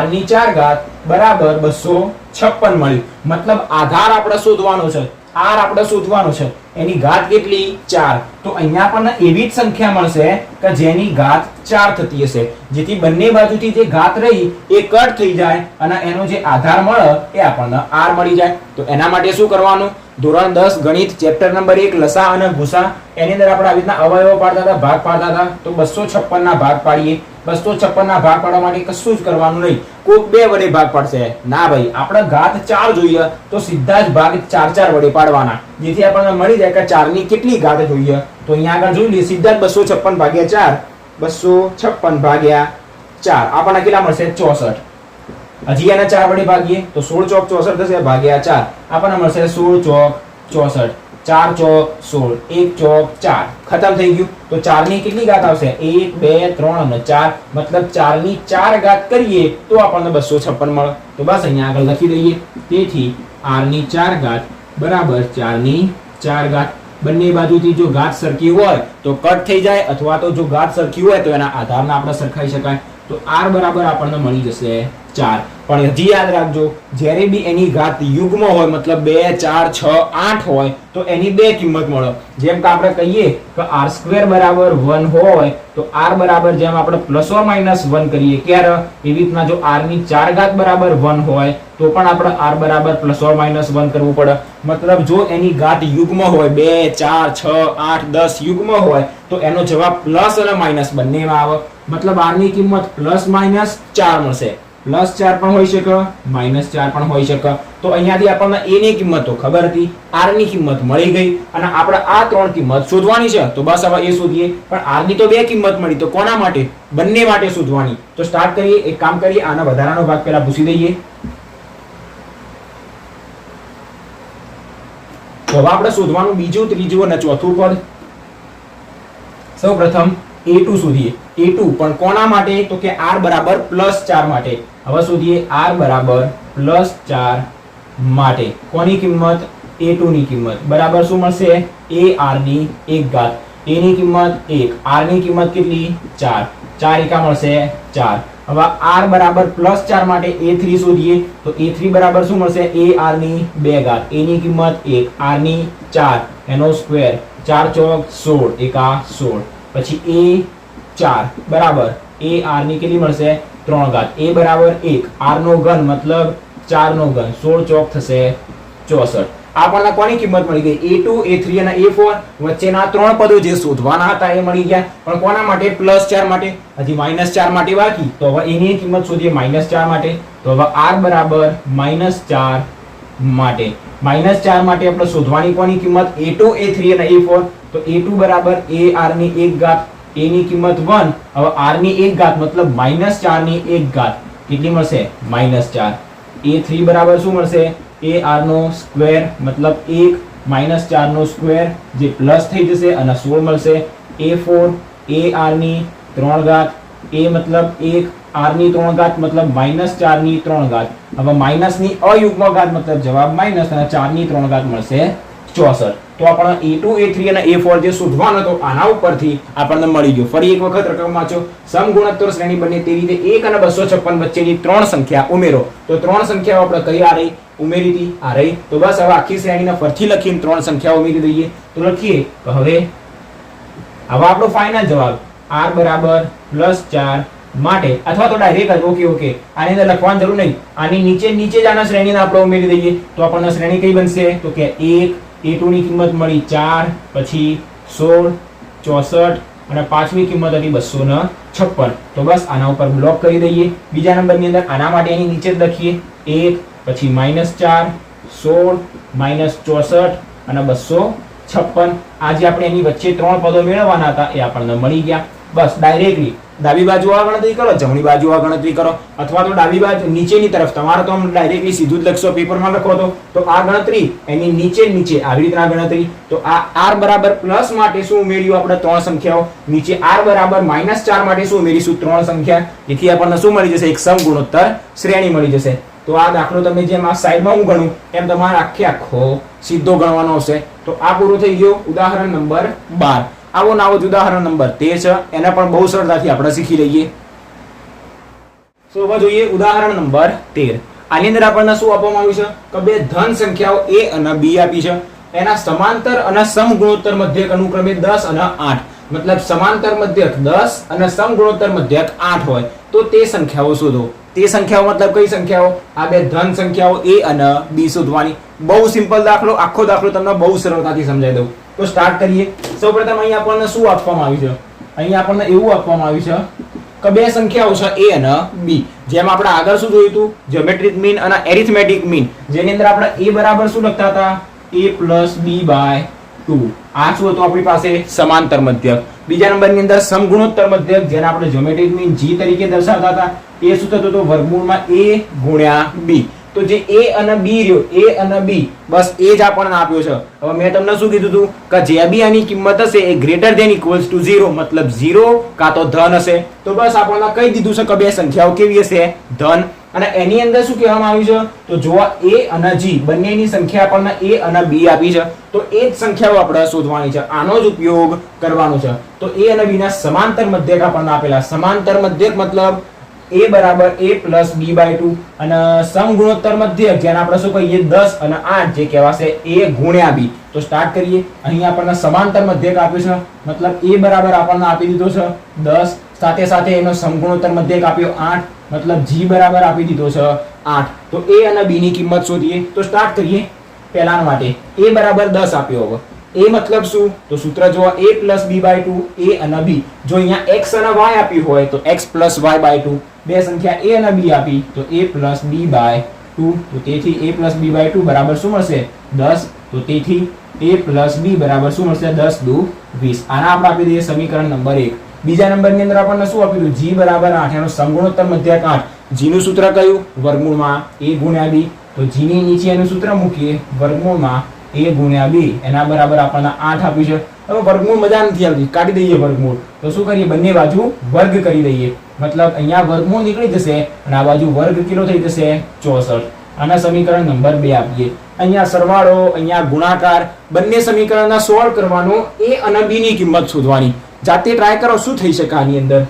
r ની 4 ઘાત બરાબર 256. 56 મળ્યું. મતલબ આધાર આપણે શોધવાનો છે, r આપણે શોધવાનો છે, એની ઘાત કેટલી 4. તો અહીંયા આપણને એવી જ સંખ્યા મળશે કે જેની ઘાત 4 થતી હશે, જેથી બંને બાજુથી જે ઘાત રહી એ કટ થઈ જાય અને એનો જે આધાર મળે એ આપણને r મળી જાય. તો એના માટે શું કરવાનું? ધોરણ 10 ગણિત ચેપ્ટર નંબર 1 લસા અને ભૂસા, એની અંદર આપણે આવી રીતના અવયવો પાડતા હતા, ભાગ પાડતા હતા. તો 256 ના ભાગ પાડીએ. 256 ના ભાગ પાડવા માટે કશું જ કરવાનું નહીં, કોક 2 વડે ભાગ પાડશે ના ભાઈ, આપણે ઘાત 4 જોઈએ તો સીધા જ ભાગ 4 વડે પાડવાના, જેથી આપણને મળી જાય કે 4 ની કેટલી ઘાત જોઈએ. તો અહીંયા આગળ જોઈ લઈએ, સીધા જ 256 ભાગ્યા 4, 256 ભાગ્યા 4 આપણને કેટલા મળશે? 64. હજી એને 4 વડે ભાગીએ તો 16 ચોક 64 થશે, ભાગ્યા 4 આપણને મળશે 16 ચોક 64, 4 ચોક 16, 1 ચોક 4, ખતમ થઈ ગયું. તો 4 ની કેટલી ઘાત આવશે? 1 2 3 અને 4, મતલબ 4 ની 4 ઘાત કરીએ તો આપણને 256 મળે. તો બસ અહીંયા આગળ લખી દઈએ. તેથી r ની 4 ઘાત બરાબર 4 ની 4 ઘાત. બંને બાજુથી જો ઘાત સરખી હોય તો કટ થઈ જાય, અથવા તો જો ઘાત સરખી હોય તો એના આધારને આપણે સરખાઈ શકાય. તો r બરાબર આપણને મળી જશે 4. પણ હજી યાદ રાખજો, જ્યારે બી એની ઘાત યુગ્મ હોય, મતલબ 2 4 6 8 હોય તો એની બે કિંમત મળે. જેમ કે આપણે કહીએ કે r² બરાબર 1 હોય તો r બરાબર જેમ આપણે પ્લસ ઓર માઇનસ 1 કરીએ ક્યારે, એવી રીતના જો r ની 4 ઘાત બરાબર 1 હોય તો પણ આપણે r બરાબર પ્લસ ઓર માઇનસ 1 કરવું પડે. મતલબ જો એની ઘાત યુગ્મ હોય, 2 4 6 8 10 યુગ્મ હોય તો એનો જવાબ પ્લસ અને માઇનસ બંનેમાં આવે. મતલબ r ની કિંમત પ્લસ માઇનસ 4 મળશે. પ્લસ 4 પણ હોઈ શકે, માઇનસ 4 પણ હોઈ શકે. તો અહીંયાથી આપણને a ની કિંમત તો ખબર હતી, r ની કિંમત મળી ગઈ અને આપણે આ ત્રણ કિંમત શોધવાની છે. તો બસ હવે એ શોધીએ. પણ r ની તો બે કિંમત મળી, તો કોના માટે? બંને માટે શોધવાની. તો સ્ટાર્ટ કરીએ. એક કામ કરીએ, આના વધારાનો ભાગ પહેલા ભૂસી દઈએ. તો હવે આપણે શોધવાનું બીજું, ત્રીજું અને ચોથું પદ. સૌપ્રથમ a2 શોધીએ. a2 પણ કોના માટે? તો કે r બરાબર +4 માટે. હવે શોધીએ r બરાબર +4 માટે. કોની કિંમત? a2 ની કિંમત બરાબર શું મળશે? ar ની 1 ઘાત. a ની કિંમત 1, r ની કિંમત કેટલી? 4. 4 એકા મળશે 4. હવે r બરાબર +4 માટે a3 શોધીએ. તો a3 બરાબર શું મળશે? ar ની 2 ઘાત. a ની કિંમત 1, r ની 4, એનો સ્ક્વેર. 4 ચોક 16 એકા 16. પછી a4 બરાબર ar ની કેટલી મળશે? 3 ઘાત. a બરાબર 1, r નો ઘન મતલબ 4 નો ઘન, 16 ચોક થશે 64. આપણને કોની કિંમત મળી ગઈ? a2, a3 અને a4. વચ્ચેના ત્રણ પદો જે શોધવાના હતા એ મળી ગયા. પણ કોના માટે? +4 માટે. હજી -4 માટે બાકી. તો હવે એની કિંમત શોધીએ -4 માટે. તો હવે r બરાબર -4 માટે. -4 માટે આપણે શોધવાની કોની કિંમત? a2, a3 અને a4. તો a2 બરાબર ar ની 1 ઘાત. a ની કિંમત 1. હવે r ની 1 ઘાત મતલબ -4 ની 1 ઘાત કેટલી મળશે? -4. a3 બરાબર શું મળશે? ar નો સ્ક્વેર મતલબ 1 -4 નો સ્ક્વેર જે પ્લસ થઈ જશે અને 16 મળશે. a4 ar ની 3 ઘાત. a મતલબ 1, r ની 3 ઘાત મતલબ -4 ની 3 ઘાત. હવે માઇનસ ની અયુગ્મ ઘાત મતલબ જવાબ માઇનસ અને 4 ની 3 ઘાત મળશે 64. તો આપણને a2, a3 અને a4 જે શોધવાનો હતો આના ઉપરથી આપણને મળી ગયો. ફરી એક વખત રકમ વાંચો. સમગુણોત્તર શ્રેણી બને તે રીતે 1 અને 256 વચ્ચેની ત્રણ સંખ્યા ઉમેરો. તો ત્રણ સંખ્યાઓ આપણે કઈ આ રહી? ઉમેરી હતી આ રહી. તો બસ હવે આખી શ્રેણીને ફરીથી લખીને ત્રણ સંખ્યાઓ ઉમેરી દઈએ. તો લખીએ તો હવે આપણો ફાઇનલ જવાબ r બરાબર +4 માટે, અથવા તો ડાયરેક્ટ જ ઓકે આની અંદર લખવાની જરૂર નહીં. આની નીચે જ આના શ્રેણીને આપણે ઉમેરી દઈએ તો આપણને શ્રેણી કઈ બનશે? તો કે 1, a2 ની કિંમત મળી 4, પછી 16, 64 અને પાંચમી કિંમત હતી 256. તો બસ આના ઉપર બ્લોક કરી દઈએ. બીજા નંબરની અંદર આના માટે એની નીચે જ લખીએ 1, પછી -4, 16, -64 અને 256. આજે આપણે એની વચ્ચે ત્રણ પદો મેળવવાના હતા એ આપણને મળી ગયા. બસ ડાયરેક્ટલી ડાબી બાજુ આ ગણતરી કરો, જમણી બાજુ આ ગણતરી કરો, અથવા તો ડાબી બાજુ નીચેની તરફ. તમારે તો આમ ડાયરેક્ટલી સીધું જ લખશો, પેપરમાં લખો તો આ ગણતરી એની નીચે આવી રીતના ગણતરી. તો આ r બરાબર પ્લસ માટે શું ઉમેર્યું આપણે? ત્રણ સંખ્યાઓ. નીચે r બરાબર -4 માટે શું ઉમેરીશું? ત્રણ સંખ્યા. જેથી આપણને શું મળી જશે? એક સમગુણોત્તર શ્રેણી મળી જશે. તો આ દાખલો તમે જેમ આ સાઈડમાં હું ગણું એમ તમારે આખો સીધો ગણવાનો હશે. તો આ પૂરું થઈ ગયું. ઉદાહરણ નંબર 12. આવો નવો ઉદાહરણ નંબર 13 છે, એને પણ બહુ સરળતાથી આપણે શીખી લઈએ. તો હવે જોઈએ ઉદાહરણ નંબર 13. આની અંદર આપણને શું આપવામાં આવ્યું છે કે બે ધન સંખ્યાઓ a અને b આપી છે, એના સમાંતર અને સમગુણોત્તર મધ્યક અનુક્રમે 10 અને 8, મતલબ સમાંતર મધ્યક 10 અને સમગુણોત્તર મધ્યક 8 હોય તો તે સંખ્યાઓ શોધો. તે સંખ્યાઓ મતલબ કઈ સંખ્યાઓ? આ બે ધન સંખ્યાઓ a અને b શોધવાની. બહુ સિમ્પલ દાખલો, આખો દાખલો તમને બહુ સરળતાથી સમજાવી દઉં. તો સ્ટાર્ટ કરીએ. સૌપ્રથમ અહીં આપણને શું આપવામાં આવ્યું છે? અહીં આપણને એવું આપવામાં આવ્યું છે કે બે સંખ્યાઓ છે a અને b. જેમ આપણે આગળ શું જોયું હતું? જ્યોમેટ્રિક મીન અને એરિથમેટિક મીન, જેની અંદર આપણે a બરાબર શું લખતા હતા? a plus b by 2. આ શું હતું આપણી પાસે? સમાંતર મધ્યક. બીજા નંબરની અંદર સમગુણોત્તર મધ્યક, જેને આપણે જ્યોમેટ્રિક મીન g તરીકે દર્શાવતા હતા, એ શું થતું હતું? વર્ગમૂળમાં a ગુણ્યા b. તો જે a અને b રહ્યો, a અને b, બસ એ જ આપણને આપ્યો છે. હવે મેં તમને શું કીધું હતું કે જે બી આની કિંમત હશે એ ગ્રેટર ધેન ઇક્વલ્સ ટુ 0, મતલબ 0 કાં તો ધન હશે. તો બસ આપણને કહી દીધું છે કે બે સંખ્યાઓ કેવી હશે? ધન. અને એની અંદર શું કહેવામાં આવ્યું છે? તો જોવા a અને g બંનેની સંખ્યા આપણને a અને b આપી છે, તો એ જ સંખ્યાઓ આપણે શોધવાની છે. આનો જ ઉપયોગ કરવાનો છે. તો a અને b ના સમાંતર મધ્યક આપણને આપેલા. સમાંતર મધ્યક મતલબ a બરાબર a plus b by 2, અને સમગુણોત્તર મધ્યક જેને આપણે શું કહીએ? 10 અને 8, જે કહેવાશે a ગુણ્યા b. તો સ્ટાર્ટ કરીએ. અહીં આપણને સમાંતર મધ્યક આપ્યું છે, મતલબ a બરાબર આપણને આપી દીધો છે 10, સાથે સાથે એનો સમગુણોત્તર મધ્યક આપ્યો 8, મતલબ g બરાબર આપી દીધો છે 8. તો a અને b ની કિંમત શોધીએ. તો સ્ટાર્ટ કરીએ. પહેલાના માટે a બરાબર 10 આપ્યો. હવે a મતલબ શું? તો સૂત્ર જો a plus b by 2, a અને b. જો અહીંયા x અને y આપ્યું હોય તો x plus y by 2. બે સંખ્યા a અને b આપી તો a plus b by 2. તો તેથી a plus b by 2 બરાબર શું મળશે? 10. તો તેથી a plus b બરાબર શું મળશે? 10 દુ 20. આના આપણે આપી દઈએ સમીકરણ નંબર 1. બીજા નંબરની અંદર આપણને શું આપ્યું? g બરાબર 8, એનો સમગુણોત્તર મધ્યક 8. g નું સૂત્ર કયું? વર્ગમૂળમાં a ગુણ્યા b. તો g ની નીચે એનું સૂત્ર મૂકીએ, વર્ગમૂળમાં a ગુણ્યા b. એના બરાબર આપણને 8 આપ્યું છે. હવે વર્ગમૂળ મજા નથી આવતી, કાઢી દઈએ વર્ગમૂળ. તો શું કરીએ? બંને બાજુ વર્ગ કરી દઈએ, મતલબ અહીંયા વર્ગમૂળ નીકળી જશે અને આ બાજુ વર્ગ કેટલો થઈ જશે? 64. આના સમીકરણ નંબર 2 આપીએ. અહીંયા સરવાળો, અહીંયા ગુણાકાર, બંને સમીકરણના સોલ્વ કરવાનો, a અને b ની કિંમત શોધવાની. જાતે ટ્રાય કરો. શું થઈ શકે આની અંદર?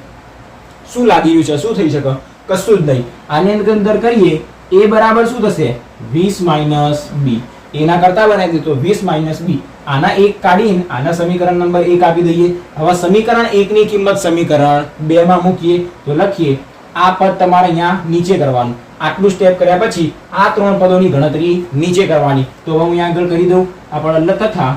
શું લાગી રહ્યું છે? શું થઈ શકે? કશું જ નહીં. આની અંદર કરીએ a બરાબર શું થશે? 20 b. એના કરતા બનાવી દઈએ તો 20 b. આના એક કાઢીને આના સમીકરણ નંબર 1 આપી દઈએ. હવે સમીકરણ 1 ની કિંમત સમીકરણ 2 માં મૂકીએ તો લખીએ. આ પદ તમારે અહીંયા નીચે કરવાનું. આટલું સ્ટેપ કર્યા પછી આ ત્રણ પદોની ગણતરી નીચે કરવાની. તો હવે હું અહીંયા આગળ કરી દઉં. આપણે તથા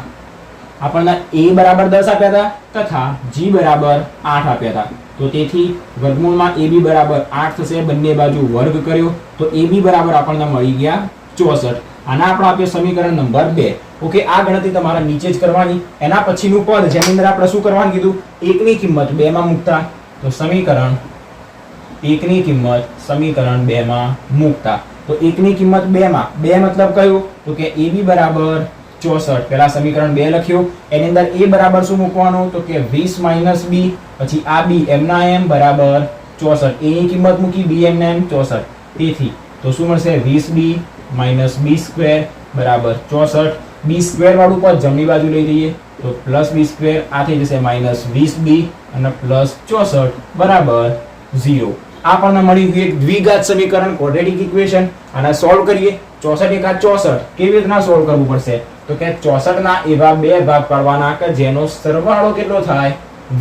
આપણને a બરાબર 10 આપ્યા હતા તથા g બરાબર 8 આપ્યા હતા. તો તેથી વર્ગમૂળમાં ab બરાબર 8 થશે. બંને બાજુ વર્ગ કર્યો તો ab બરાબર આપણને મળી ગયા 64. આના આપણે આપ્યો સમીકરણ નંબર 2. ઓકે, આ ગણતરી તમારે નીચે જ કરવાની. એના પછીનું પદ જેની અંદર આપણે શું કરવાનું કીધું? 1 ની કિંમત 2 માં મૂકતા. તો સમીકરણ 1 ની કિંમત સમીકરણ 2 માં મૂકતા. તો 1 ની કિંમત 2 માં, 2 મતલબ કયું? તો કે ab બરાબર 64. પહેલા સમીકરણ 2 લખ્યું. એની અંદર a બરાબર શું મૂકવાનું? તો કે 20 b. પછી આ b એમના એમ બરાબર 64. a ની કિંમત મૂકી, b એમના એમ 64. તેથી તો શું મળશે? 20b minus b square બરાબર 64. b square વાળું પદ જમણી બાજુ લઈ લઈએ તો પ્લસ b square, આ થઈ જશે minus 20b અને પ્લસ 64 બરાબર 0. આપણને મળી ગયું એક દ્વિઘાત સમીકરણ, ક્વોડ્રેટિક ઇક્વેશન. આને સોલ્વ કરીએ. 64 એકા 64 કેવી રીતના સોલ્વ કરવું પડશે? તો કે 64 ના એવા બે ભાગ પાડવાના કે જેનો સરવાળો કેટલો થાય?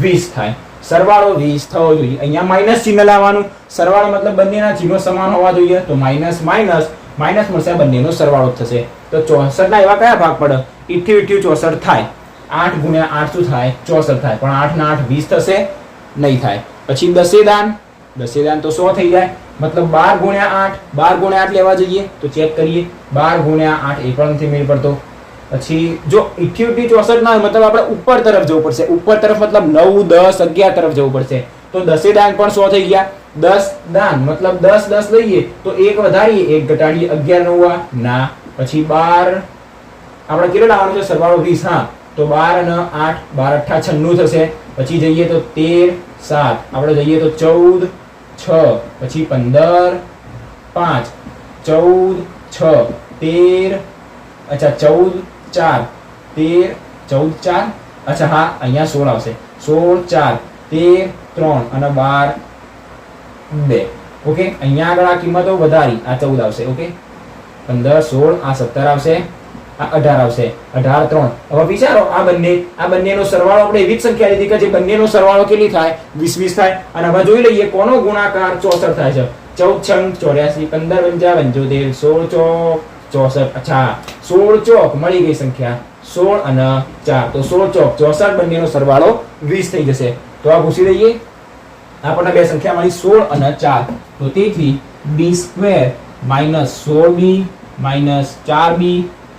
20 થાય. સરવાળો 20 થવો જોઈએ. અહીંયા માઈનસ ચિહ્ન લાવવાનું. સરવાળો મતલબ બંનેના ચિહ્નો સમાન હોવા જોઈએ. તો માઈનસ માઈનસ માઈનસ મળશે, બંનેનો સરવાળો થશે. તો 64 ના એવા કયા ભાગ પડે? 88 64 થાય. 8 ગુણ્યા 8 શું થાય? 64 થાય. પણ 8 ના 8 20 થશે? નહીં થાય. પછી દશેદાન તો 100 થઈ જાય. મતલબ 12 ગુણ્યા 8, 12 ગુણ્યા 8 લેવા જઈએ તો ચેક કરીએ. 12 ગુણ્યા 8 એ પણ નથી મેળ પડતો. પછી જો 88 64 ના મતલબ આપણે ઉપર તરફ જવું પડશે. ઉપર તરફ મતલબ 9 10 11 તરફ જવું પડશે. તો દશેદાન પણ 100 થઈ ગયા. 10 દાન મતલબ 10 10 લઈએ તો 1 વધારીએ 1 ઘટાડીએ 11 9 ના. પછી 12 આપણે કેટલો લાવવાનો છે? સરવાળો 20. હા, તો 12 અને 8 12 8 96 થશે. પછી જઈએ તો 13 7, આપણે જઈએ તો 14 6, પછી 15 5 14 6 13, અચ્છા 14 4 13 14 4, અચ્છા હા અહીંયા 16 આવશે. 16 4 13 3 અને 12 2. ઓકે, અહીંયા આગળ આ કિંમતો વધારી, આ 14 આવશે. ઓકે, 15 16 આ 17 આવશે, આ 18 આવશે, 18 3. હવે વિચારો આ બંનેનો સરવાળો આપણે એવી જ સંખ્યા લીધી કે જે બંનેનો સરવાળો કેટલી થાય 20 20 થાય. અને હવે જોઈ લઈએ કોનો ગુણાકાર 64 થાય છે. 14 6 84 15 55 75 16 64. અચ્છા, 16 ચોક મળી ગઈ સંખ્યા 16 અને 4, તો 16 ચોક 64, બંનેનો સરવાળો 20 થઈ જશે. તો આ પૂછી દઈએ, આપણને બે સંખ્યા મળી 16 અને 4. તો તેથી b² - 16b - 4b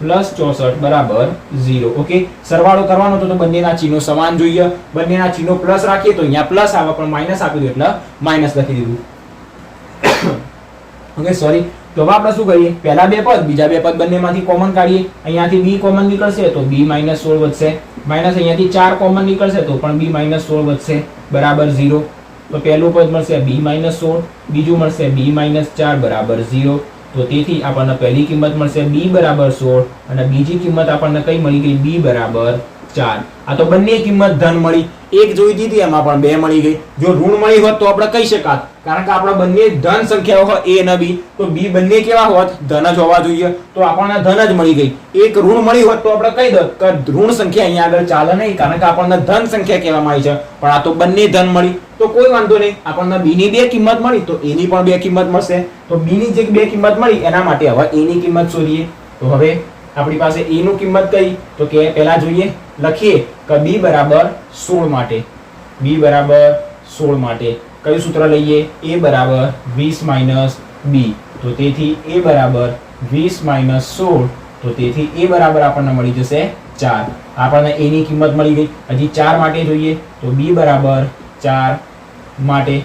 + 64 બરાબર 0. ઓકે, સરવાળો કરવાનો તો બંનેના ચિહ્નો સમાન જોઈએ. બંનેના ચિહ્નો પ્લસ રાખીએ તો અહીંયા પ્લસ આવે, પણ માઇનસ આપી દીધું એટલે માઇનસ લખી દીધું. Okay, sorry. તો હવે આપણે શું કરીએ, પહેલા બે પદ બીજા બે પદ બંનેમાંથી કોમન કાઢીએ. અહીંયાથી b કોમન નીકળશે તો b - 16 વધશે, માઈનસ અહીંયાથી 4 કોમન નીકળશે તો પણ b - 16 વધશે બરાબર 0. તો પહેલું પદ મળશે b - 16, બીજું મળશે b - 4 બરાબર 0. તો તેથી આપણને પહેલી કિંમત મળશે b બરાબર 16 અને બીજી કિંમત આપણને કઈ મળી ગઈ b બરાબર 4. આ તો બંને કિંમત ધન મળી. એક જોઈ દીધી, એમાં પણ બે મળી ગઈ. જો ઋણ મળી હોત તો આપણે કહી શકાત, કારણ કે આપણે બંને ધન સંખ્યાઓ હોય a અને b, તો b બંને કેવા હોત ધન જ હોવા જોઈએ, તો આપણને ધન જ મળી ગઈ. એક ઋણ મળી હોત તો આપણે કહી દો કે ઋણ સંખ્યા અહીંયા આગળ ચાલે નહીં, કારણ કે આપણને ધન સંખ્યા કહેવામાં આવી છે. પણ આ તો બંને ધન મળી તો કોઈ વાંધો નહીં. આપણને b ની બે કિંમત મળી તો a ની પણ બે કિંમત મળશે. તો b ની જે બે કિંમત મળી એના માટે હવે a ની કિંમત શોધીએ. તો હવે આપણી પાસે a નું કિંમત કઈ, તો કે પહેલા જોઈએ લખીએ કે b બરાબર 16 માટે, b બરાબર 16 માટે કયું સૂત્ર લઈએ, a બરાબર 20 - b. તો તેથી a બરાબર 20 - 16, તો તેથી a બરાબર આપણને મળી જશે 4. આપણને a ની કિંમત મળી ગઈ. હજી 4 માટે જોઈએ તો b બરાબર 4 માટે,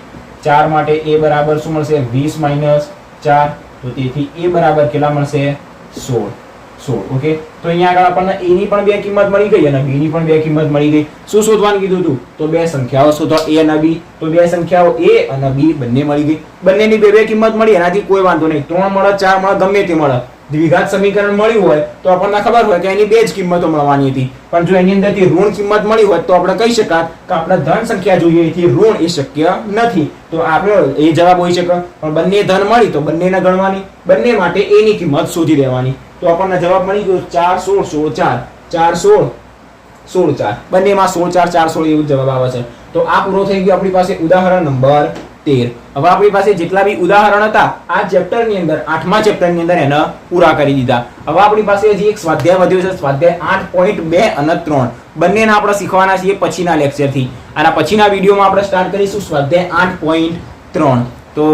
4 માટે a બરાબર શું મળશે 20 - 4, તો તેથી a બરાબર કેટલા મળશે 16. ઓકે, તો અહીંયા આગળ આપણને a ની પણ બે કિંમત મળી ગઈ અને b ની પણ બે કિંમત મળી ગઈ. શું શોધવાનું કીધું હતું, તો બે સંખ્યાઓ શોધો a અને b. તો બે સંખ્યાઓ a અને b બંને મળી ગઈ. બંનેની બે બે કિંમત મળી, એનાથી કોઈ વાંધો નહીં. 3 મળે 4 મળે ગમે તે મળે, દ્વિઘાત સમીકરણ મળ્યું હોય તો આપણને ખબર હોય કે એની બે જ કિંમતો મળવાની હતી. પણ જો એની અંદરથી ઋણ કિંમત મળી હોય તો આપણે કહી શકાત કે આપણે ધન સંખ્યા જોઈએ, એથી ઋણ એ શક્ય નથી. તો આપણે એ જવાબ હોઈ શકે. પણ બંને ધન મળી તો બંનેને ગણવાની, બંને માટે a ની કિંમત શોધી લેવાની. તો આપણને જવાબ મળી ગયો 4 16 16 4, 4 16 16 4, બંનેમાં 16 4 4 16 એવું જવાબ આવે છે. તો આ પૂરો થઈ ગયો આપણી પાસે ઉદાહરણ નંબર 13. હવે આપણી પાસે જેટલા બી ઉદાહરણ હતા આ ચેપ્ટરની અંદર, 8મા ચેપ્ટરની અંદર એને પૂરા કરી દીધા. હવે આપણી પાસે હજી એક સ્વાધ્યાય વધ્યો છે, સ્વાધ્યાય 8.2 અને 3. બંનેને આપણે શીખવાના છીએ પછીના લેક્ચરથી. આના પછીના વિડીયોમાં આપણે સ્ટાર્ટ કરીશું સ્વાધ્યાય 8.3. તો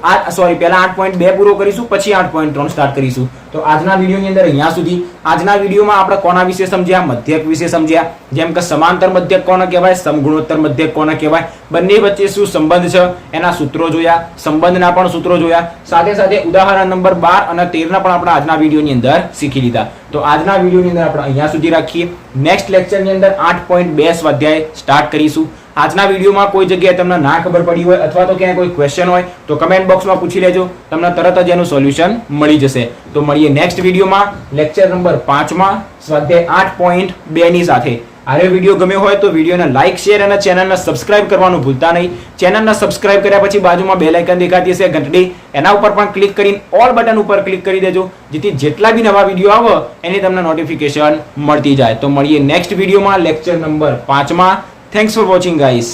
આ સોરી પહેલા 8.2 પૂરો કરીશું, પછી 8.3 સ્ટાર્ટ કરીશું. તો આજના વિડીયોની અંદર અહીંયા સુધી. આજના વિડીયોમાં આપણે કોના વિશે સમજ્યા, મધ્યક વિશે સમજ્યા. જેમ કે સમાંતર મધ્યક કોને કહેવાય, સમગુણોત્તર મધ્યક કોને કહેવાય, બંને વચ્ચે શું સંબંધ છે એના સૂત્રો જોયા, સંબંધના પણ સૂત્રો જોયા. સાથે સાથે ઉદાહરણ નંબર 12 અને 13 પણ આપણે આજના વિડીયોની અંદર શીખી લીધા. તો આજના વિડીયોની અંદર આપણે અહીંયા સુધી રાખીએ. નેક્સ્ટ લેક્ચરની અંદર 8.2 સ્વાધ્યાય સ્ટાર્ટ કરીશું. આજના વિડીયોમાં કોઈ જગ્યાએ તમને ના ખબર પડી હોય અથવા તો ક્યાંય કોઈ ક્વેશ્ચન હોય તો કમેન્ટ બોક્સમાં પૂછી લેજો, તમને તરત જ એનું સોલ્યુશન મળી જશે. તો મળીએ નેક્સ્ટ વિડીયોમાં લેક્ચર નંબર 5માં સ્વાધ્યાય 8.2 ની સાથે. આ વિડીયો ગમ્યો હોય તો વિડીયોને લાઇક શેર અને ચેનલને સબસ્ક્રાઇબ કરવાનું ભૂલતા નહીં. ચેનલને સબસ્ક્રાઇબ કર્યા પછી બાજુમાં બેલ આઇકન દેખાતી હશે ઘંટડી, એના ઉપર પણ ક્લિક કરીને ઓલ બટન ઉપર ક્લિક કરી દેજો, જેથી જેટલા બી નવા વિડીયો આવે એની તમને નોટિફિકેશન મળતી જાય. તો મળીએ નેક્સ્ટ વિડીયોમાં લેક્ચર નંબર 5માં. Thanks for watching guys.